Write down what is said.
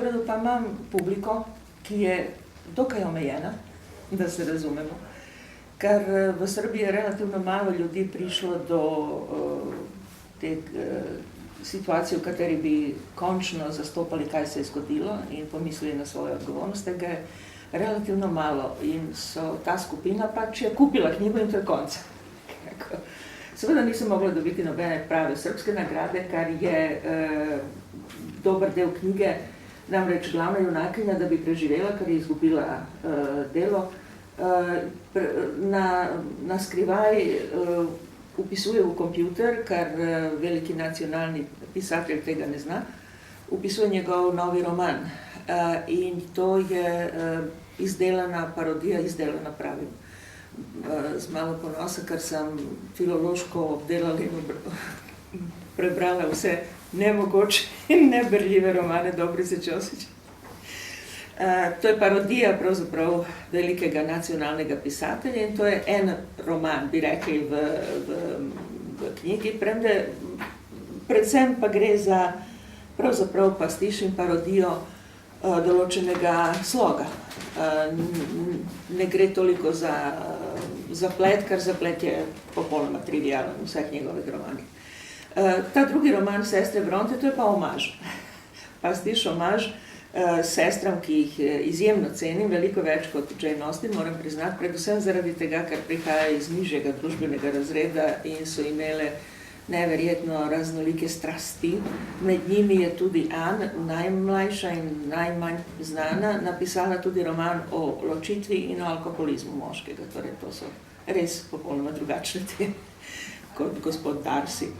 Beogradu pa imam publiko, ki je dokaj omejena, da se razumemo, ker v Srbiji je relativno malo ljudi prišlo do te situacije, v kateri bi končno zastopali, kaj se je zgodilo in pomislili na svojo odgovornost, tega je relativno malo in ta skupina pač je kupila knjigo in to je konec. Seveda nisem mogla dobiti nobene prave srbske nagrade, kar je dober del knjige, namreč glavna junakinja, da bi preživela, ker je izgubila delo, na skrivaj upisuje v kompjuter, kar veliki nacionalni pisatelj tega ne zna, upisuje njegov novi roman. In to je izdelana parodija, izdelana pravim. Z malo ponosa, ker sem filološko obdelala in prebrala vse nemogoče in neberljive romane Dobrice Ćosića. To je parodija pravzaprav velikega nacionalnega pisatelja in to je en roman, bi rekli, v knjigi, predvsem pa gre za pravzaprav pastiš in parodijo določenega sloga. Ne gre toliko za zaplet, ker zaplet je popolnoma trivialen v vseh njegovih romanih. Ta drugi roman Sestre Bronte, to je pa omaž. Pastiš, omaž sestram, ki jih izjemno cenim, veliko več kot Jane Austen, moram priznati, predvsem zaradi tega, ker prihaja iz nižjega družbenega razreda in so imele neverjetno raznolike strasti. Med njimi je tudi Anne, najmlajša in najmanj znana, napisala tudi roman o ločitvi in o alkoholizmu moškega. Torej, to so res popolnoma drugačne teme kot gospod Darcy.